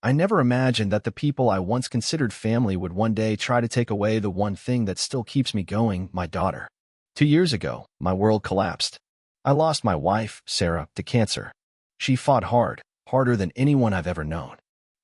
I never imagined that the people I once considered family would one day try to take away the one thing that still keeps me going, my daughter. 2 years ago, my world collapsed. I lost my wife, Sarah, to cancer. She fought hard, harder than anyone I've ever known.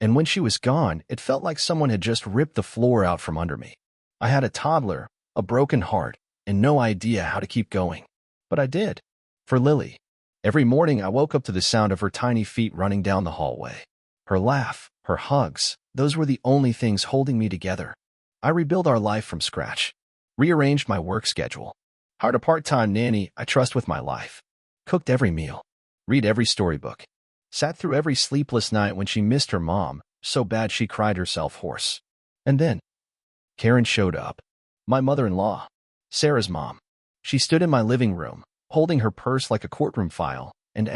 And when she was gone, it felt like someone had just ripped the floor out from under me. I had a toddler, a broken heart, and no idea how to keep going. But I did. For Lily. Every morning I woke up to the sound of her tiny feet running down the hallway. Her laugh, her hugs, those were the only things holding me together. I rebuilt our life from scratch. Rearranged my work schedule. Hired a part-time nanny I trust with my life. Cooked every meal. Read every storybook. Sat through every sleepless night when she missed her mom, so bad she cried herself hoarse. And then, Karen showed up. My mother-in-law. Sarah's mom. She stood in my living room, holding her purse like a courtroom file, and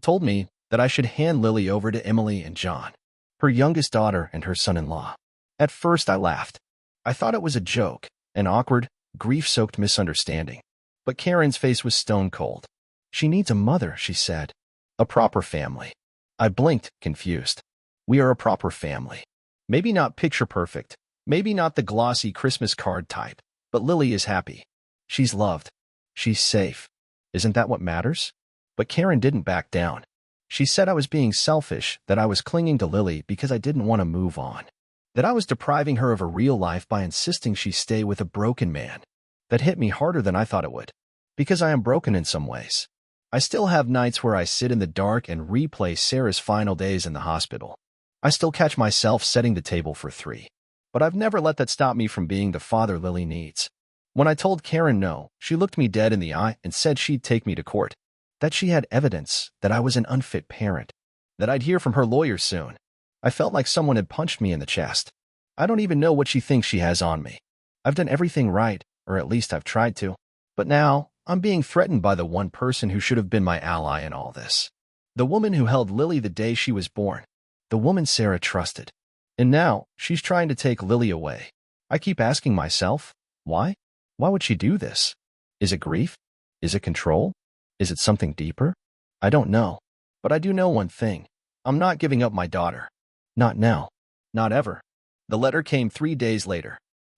told me that I should hand Lily over to Emily and John, her youngest daughter and her son-in-law. At first I laughed. I thought it was a joke, an awkward, grief-soaked misunderstanding. But Karen's face was stone cold. She needs a mother, she said. A proper family. I blinked, confused. We are a proper family. Maybe not picture perfect, maybe not the glossy Christmas card type, but Lily is happy. She's loved. She's safe. Isn't that what matters? But Karen didn't back down. She said I was being selfish, that I was clinging to Lily because I didn't want to move on. That I was depriving her of a real life by insisting she stay with a broken man. That hit me harder than I thought it would. Because I am broken in some ways. I still have nights where I sit in the dark and replay Sarah's final days in the hospital. I still catch myself setting the table for 3. But I've never let that stop me from being the father Lily needs. When I told Karen no, she looked me dead in the eye and said she'd take me to court. That she had evidence that I was an unfit parent. That I'd hear from her lawyer soon. I felt like someone had punched me in the chest. I don't even know what she thinks she has on me. I've done everything right, or at least I've tried to. But now, I'm being threatened by the one person who should have been my ally in all this. The woman who held Lily the day she was born. The woman Sarah trusted. And now, she's trying to take Lily away. I keep asking myself, why? Why would she do this? Is it grief? Is it control? Is it something deeper? I don't know. But I do know one thing. I'm not giving up my daughter. Not now. Not ever. The letter came 3 days later.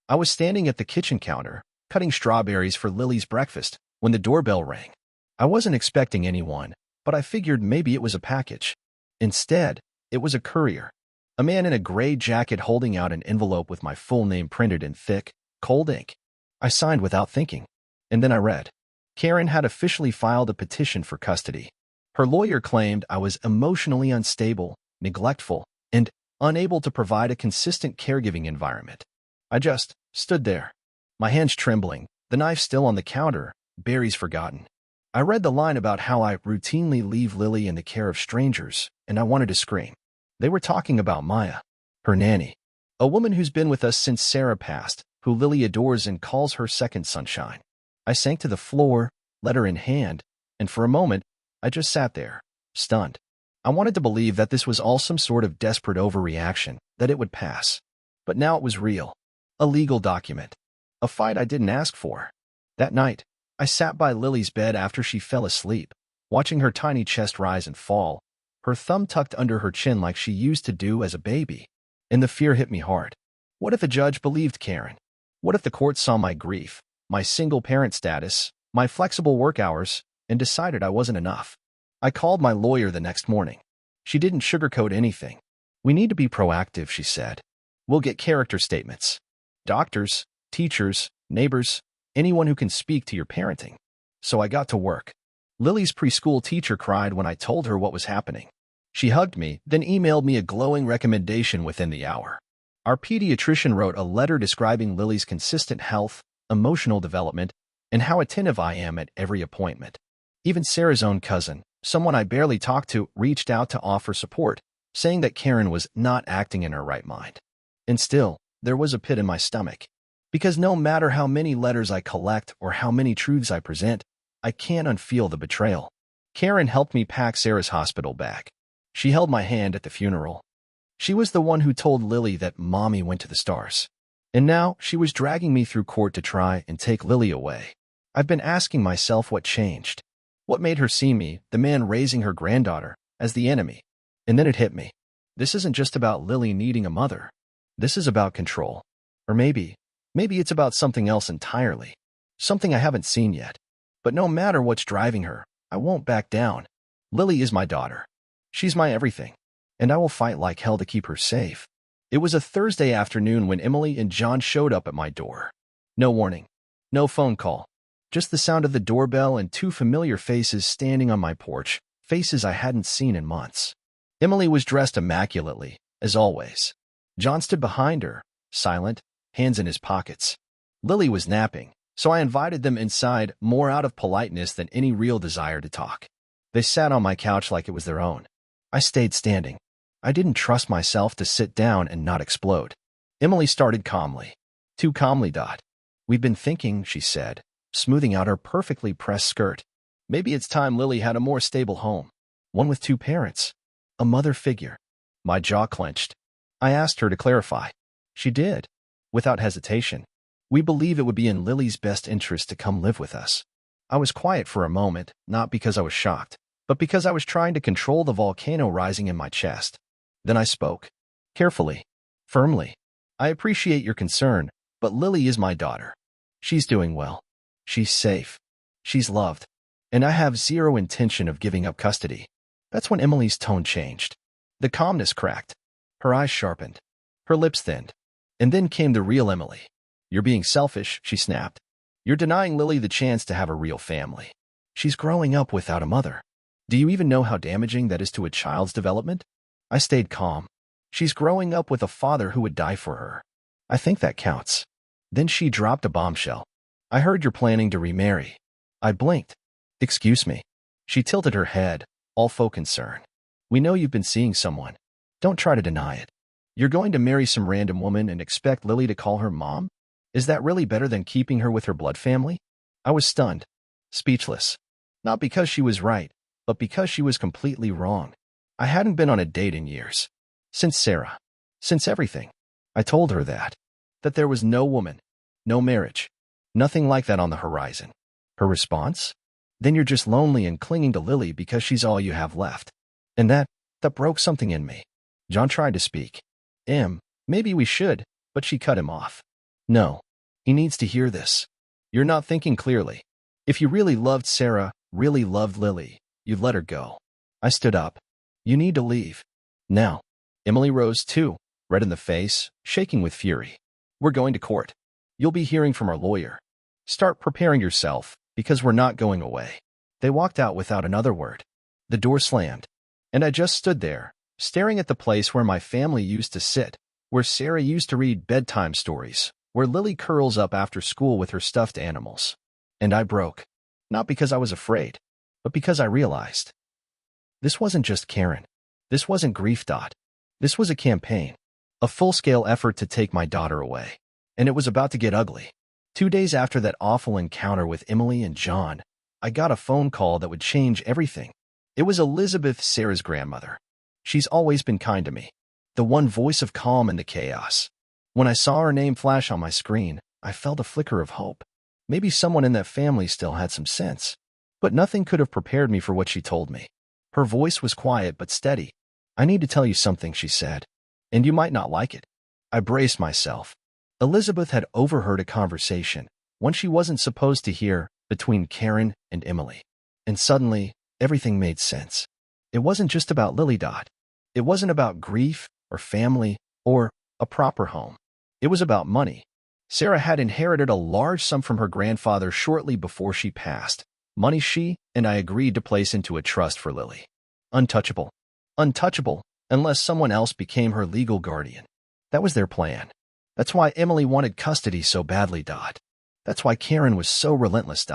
I was standing at the kitchen counter, cutting strawberries for Lily's breakfast, when the doorbell rang. I wasn't expecting anyone, but I figured maybe it was a package. Instead, it was a courier. A man in a gray jacket holding out an envelope with my full name printed in thick, cold ink. I signed without thinking. And then I read. Karen had officially filed a petition for custody. Her lawyer claimed I was emotionally unstable, neglectful, and unable to provide a consistent caregiving environment. I just stood there, my hands trembling, the knife still on the counter, berries forgotten. I read the line about how I routinely leave Lily in the care of strangers, and I wanted to scream. They were talking about Maya, her nanny, a woman who's been with us since Sarah passed, who Lily adores and calls her second sunshine. I sank to the floor, letter in hand, and for a moment, I just sat there, stunned. I wanted to believe that this was all some sort of desperate overreaction, that it would pass. But now it was real. A legal document. A fight I didn't ask for. That night, I sat by Lily's bed after she fell asleep, watching her tiny chest rise and fall, her thumb tucked under her chin like she used to do as a baby. And the fear hit me hard. What if a judge believed Karen? What if the court saw my grief, my single-parent status, my flexible work hours, and decided I wasn't enough? I called my lawyer the next morning. She didn't sugarcoat anything. We need to be proactive, she said. We'll get character statements. Doctors, teachers, neighbors, anyone who can speak to your parenting. So I got to work. Lily's preschool teacher cried when I told her what was happening. She hugged me, then emailed me a glowing recommendation within the hour. Our pediatrician wrote a letter describing Lily's consistent health, emotional development, and how attentive I am at every appointment. Even Sarah's own cousin, someone I barely talked to, reached out to offer support, saying that Karen was not acting in her right mind. And still, there was a pit in my stomach. Because no matter how many letters I collect or how many truths I present, I can't unfeel the betrayal. Karen helped me pack Sarah's hospital bag. She held my hand at the funeral. She was the one who told Lily that Mommy went to the stars. And now she was dragging me through court to try and take Lily away. I've been asking myself what changed. What made her see me, the man raising her granddaughter, as the enemy? And then it hit me. This isn't just about Lily needing a mother. This is about control. Or maybe it's about something else entirely. Something I haven't seen yet. But no matter what's driving her, I won't back down. Lily is my daughter. She's my everything. And I will fight like hell to keep her safe. It was a Thursday afternoon when Emily and John showed up at my door. No warning. No phone call. Just the sound of the doorbell and two familiar faces standing on my porch, faces I hadn't seen in months. Emily was dressed immaculately, as always. John stood behind her, silent, hands in his pockets. Lily was napping, so I invited them inside more out of politeness than any real desire to talk. They sat on my couch like it was their own. I stayed standing. I didn't trust myself to sit down and not explode. Emily started calmly. Too calmly. We've been thinking, she said, smoothing out her perfectly pressed skirt. Maybe it's time Lily had a more stable home. One with two parents. A mother figure. My jaw clenched. I asked her to clarify. She did. Without hesitation. We believe it would be in Lily's best interest to come live with us. I was quiet for a moment, not because I was shocked, but because I was trying to control the volcano rising in my chest. Then I spoke. Carefully. Firmly. I appreciate your concern, but Lily is my daughter. She's doing well. She's safe. She's loved. And I have zero intention of giving up custody. That's when Emily's tone changed. The calmness cracked. Her eyes sharpened. Her lips thinned. And then came the real Emily. You're being selfish, she snapped. You're denying Lily the chance to have a real family. She's growing up without a mother. Do you even know how damaging that is to a child's development? I stayed calm. She's growing up with a father who would die for her. I think that counts. Then she dropped a bombshell. I heard you're planning to remarry. I blinked. Excuse me. She tilted her head, all faux concern. We know you've been seeing someone. Don't try to deny it. You're going to marry some random woman and expect Lily to call her mom? Is that really better than keeping her with her blood family? I was stunned. Speechless. Not because she was right, but because she was completely wrong. I hadn't been on a date in years. Since Sarah. Since everything. I told her that. That there was no woman. No marriage. Nothing like that on the horizon. Her response? Then you're just lonely and clinging to Lily because she's all you have left. And that broke something in me. John tried to speak. Maybe we should, but she cut him off. No. He needs to hear this. You're not thinking clearly. If you really loved Sarah, really loved Lily, you'd let her go. I stood up. You need to leave. Now. Emily rose too, red in the face, shaking with fury. We're going to court. You'll be hearing from our lawyer. Start preparing yourself, because we're not going away. They walked out without another word. The door slammed. And I just stood there, staring at the place where my family used to sit, where Sarah used to read bedtime stories, where Lily curls up after school with her stuffed animals. And I broke. Not because I was afraid, but because I realized. This wasn't just Karen. This wasn't grief. This was a campaign. A full-scale effort to take my daughter away. And it was about to get ugly. 2 days after that awful encounter with Emily and John, I got a phone call that would change everything. It was Elizabeth, Sarah's grandmother. She's always been kind to me. The one voice of calm in the chaos. When I saw her name flash on my screen, I felt a flicker of hope. Maybe someone in that family still had some sense. But nothing could have prepared me for what she told me. Her voice was quiet but steady. I need to tell you something, she said. And you might not like it. I braced myself. Elizabeth had overheard a conversation, one she wasn't supposed to hear, between Karen and Emily. And suddenly, everything made sense. It wasn't just about Lily. It wasn't about grief, or family, or a proper home. It was about money. Sarah had inherited a large sum from her grandfather shortly before she passed. Money she and I agreed to place into a trust for Lily. Untouchable. Untouchable, unless someone else became her legal guardian. That was their plan. That's why Emily wanted custody so badly. That's why Karen was so relentless.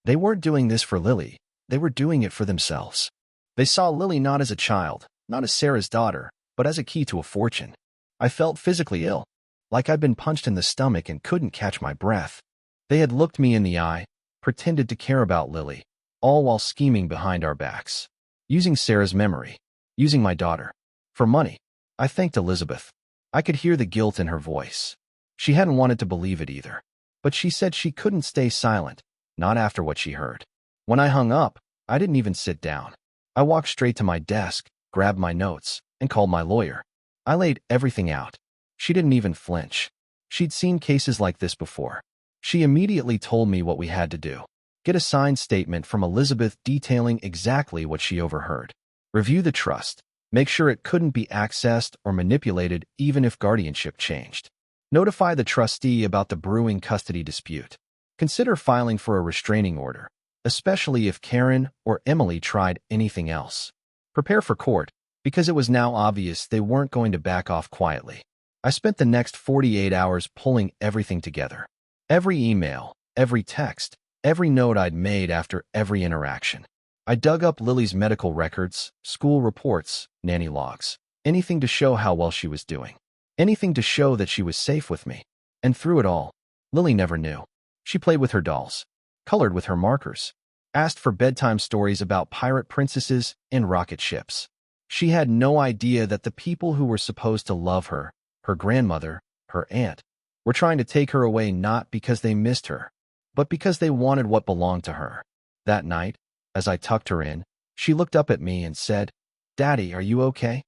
They weren't doing this for Lily. They were doing it for themselves. They saw Lily not as a child, not as Sarah's daughter, but as a key to a fortune. I felt physically ill, like I'd been punched in the stomach and couldn't catch my breath. They had looked me in the eye, pretended to care about Lily, all while scheming behind our backs. Using Sarah's memory, using my daughter. For money. I thanked Elizabeth. I could hear the guilt in her voice. She hadn't wanted to believe it either. But she said she couldn't stay silent, not after what she heard. When I hung up, I didn't even sit down. I walked straight to my desk, grabbed my notes, and called my lawyer. I laid everything out. She didn't even flinch. She'd seen cases like this before. She immediately told me what we had to do. Get a signed statement from Elizabeth detailing exactly what she overheard. Review the trust. Make sure it couldn't be accessed or manipulated even if guardianship changed. Notify the trustee about the brewing custody dispute. Consider filing for a restraining order, especially if Karen or Emily tried anything else. Prepare for court, because it was now obvious they weren't going to back off quietly. I spent the next 48 hours pulling everything together. Every email, every text, every note I'd made after every interaction. I dug up Lily's medical records, school reports, nanny logs, anything to show how well she was doing, anything to show that she was safe with me. And through it all, Lily never knew. She played with her dolls, colored with her markers, asked for bedtime stories about pirate princesses and rocket ships. She had no idea that the people who were supposed to love her, her grandmother, her aunt, were trying to take her away not because they missed her, but because they wanted what belonged to her. That night, as I tucked her in, she looked up at me and said, "Daddy, are you okay?"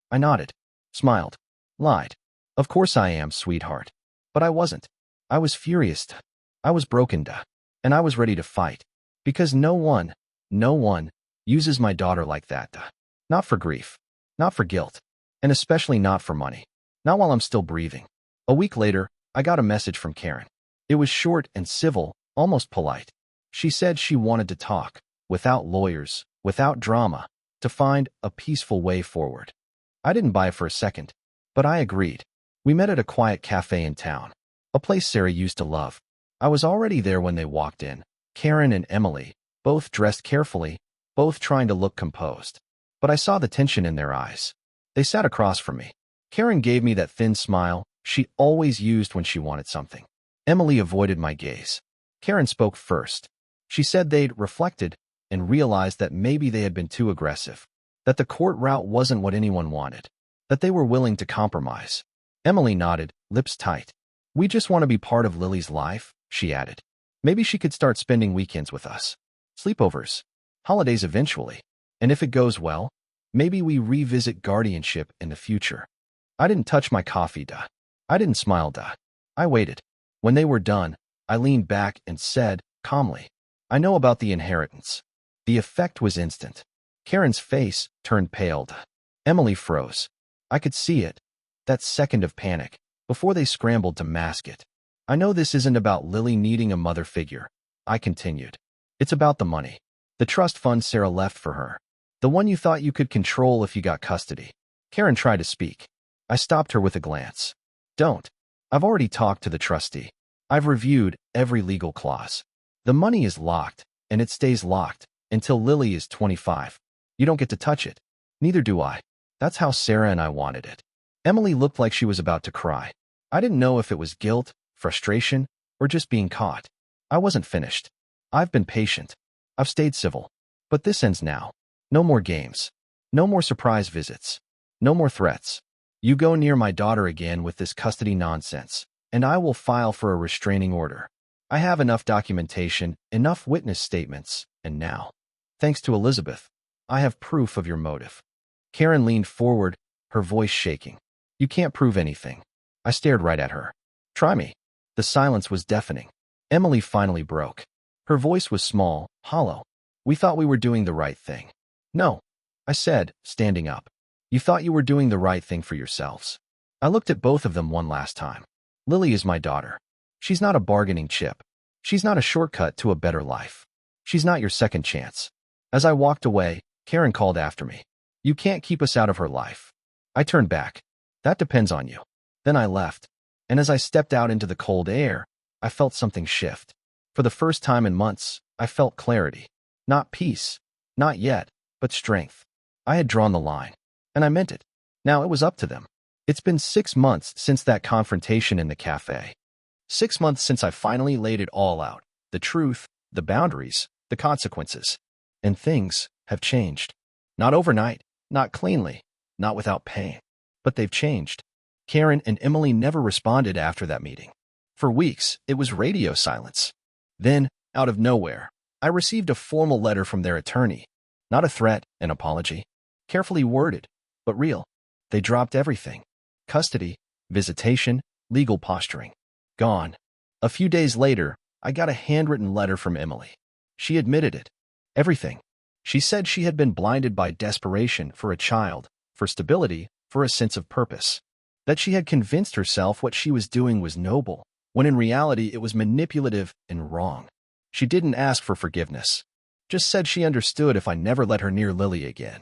I nodded, smiled, lied. "Of course I am, sweetheart." But I wasn't. I was furious. I was broken. And I was ready to fight. Because no one uses my daughter like that. Not for grief. Not for guilt. And especially not for money. Not while I'm still breathing. A week later, I got a message from Karen. It was short and civil, almost polite. She said she wanted to talk, without lawyers, without drama, to find a peaceful way forward. I didn't buy it for a second, but I agreed. We met at a quiet cafe in town, a place Sarah used to love. I was already there when they walked in, Karen and Emily, both dressed carefully, both trying to look composed. But I saw the tension in their eyes. They sat across from me. Karen gave me that thin smile she always used when she wanted something. Emily avoided my gaze. Karen spoke first. She said they'd reflected and realized that maybe they had been too aggressive, that the court route wasn't what anyone wanted, that they were willing to compromise. Emily nodded, lips tight. "We just want to be part of Lily's life," she added. "Maybe she could start spending weekends with us. Sleepovers. Holidays eventually. And if it goes well, maybe we revisit guardianship in the future." I didn't touch my coffee. I didn't smile. I waited. When they were done, I leaned back and said, calmly, "I know about the inheritance." The effect was instant. Karen's face turned pale. Emily froze. I could see it. That second of panic, before they scrambled to mask it. "I know this isn't about Lily needing a mother figure," I continued. "It's about the money. The trust fund Sarah left for her. The one you thought you could control if you got custody." Karen tried to speak. I stopped her with a glance. "Don't. I've already talked to the trustee. I've reviewed every legal clause. The money is locked, and it stays locked until Lily is 25. You don't get to touch it. Neither do I. That's how Sarah and I wanted it." Emily looked like she was about to cry. I didn't know if it was guilt, frustration, or just being caught. I wasn't finished. I've been patient. I've stayed civil. But this ends now. No more games. No more surprise visits. No more threats. You go near my daughter again with this custody nonsense, and I will file for a restraining order. I have enough documentation, enough witness statements, and now, thanks to Elizabeth, I have proof of your motive. Karen leaned forward, her voice shaking. "You can't prove anything." I stared right at her. "Try me." The silence was deafening. Emily finally broke. Her voice was small, hollow. "We thought we were doing the right thing." "No," I said, standing up. "You thought you were doing the right thing for yourselves." I looked at both of them one last time. Lily is my daughter. She's not a bargaining chip. She's not a shortcut to a better life. She's not your second chance. As I walked away, Karen called after me. "You can't keep us out of her life." I turned back. "That depends on you." Then I left. And as I stepped out into the cold air, I felt something shift. For the first time in months, I felt clarity. Not peace. Not yet, but strength. I had drawn the line. And I meant it. Now it was up to them. It's been 6 months since that confrontation in the cafe. 6 months since I finally laid it all out. The truth, the boundaries, the consequences. And things have changed. Not overnight, not cleanly, not without pain. But they've changed. Karen and Emily never responded after that meeting. For weeks, it was radio silence. Then, out of nowhere, I received a formal letter from their attorney. Not a threat, an apology. Carefully worded, but real. They dropped everything. Custody, visitation, legal posturing. Gone. A few days later, I got a handwritten letter from Emily. She admitted it. Everything. She said she had been blinded by desperation for a child, for stability, for a sense of purpose. That she had convinced herself what she was doing was noble, when in reality it was manipulative and wrong. She didn't ask for forgiveness. Just said she understood if I never let her near Lily again.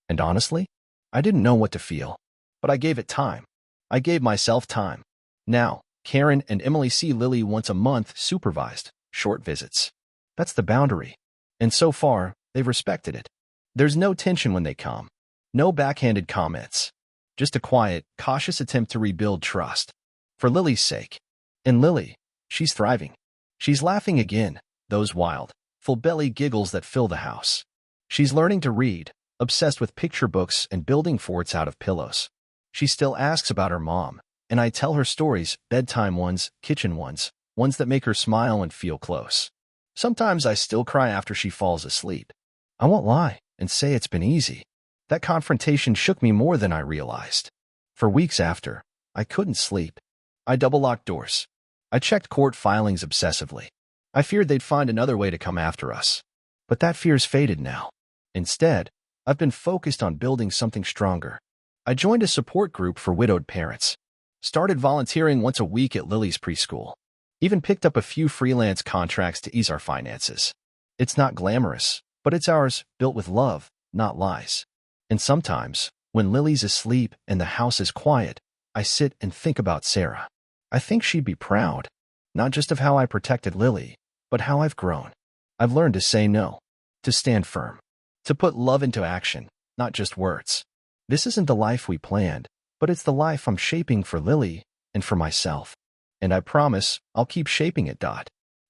And honestly, I didn't know what to feel. But I gave it time. I gave myself time. Now, Karen and Emily see Lily once a month supervised, short visits. That's the boundary. And so far, they've respected it. There's no tension when they come. No backhanded comments. Just a quiet, cautious attempt to rebuild trust. For Lily's sake. And Lily, she's thriving. She's laughing again, those wild, full-belly giggles that fill the house. She's learning to read, obsessed with picture books and building forts out of pillows. She still asks about her mom, and I tell her stories, bedtime ones, kitchen ones, ones that make her smile and feel close. Sometimes I still cry after she falls asleep. I won't lie and say it's been easy. That confrontation shook me more than I realized. For weeks after, I couldn't sleep. I double-locked doors. I checked court filings obsessively. I feared they'd find another way to come after us. But that fear's faded now. Instead, I've been focused on building something stronger. I joined a support group for widowed parents. Started volunteering once a week at Lily's preschool. Even picked up a few freelance contracts to ease our finances. It's not glamorous, but it's ours, built with love, not lies. And sometimes, when Lily's asleep and the house is quiet, I sit and think about Sarah. I think she'd be proud, not just of how I protected Lily, but how I've grown. I've learned to say no, to stand firm, to put love into action, not just words. This isn't the life we planned, but it's the life I'm shaping for Lily and for myself. And I promise I'll keep shaping it.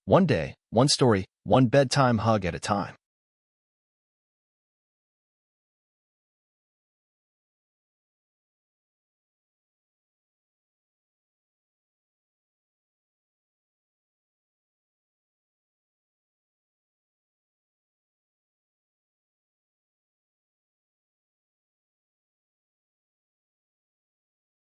One day, one story, one bedtime hug at a time.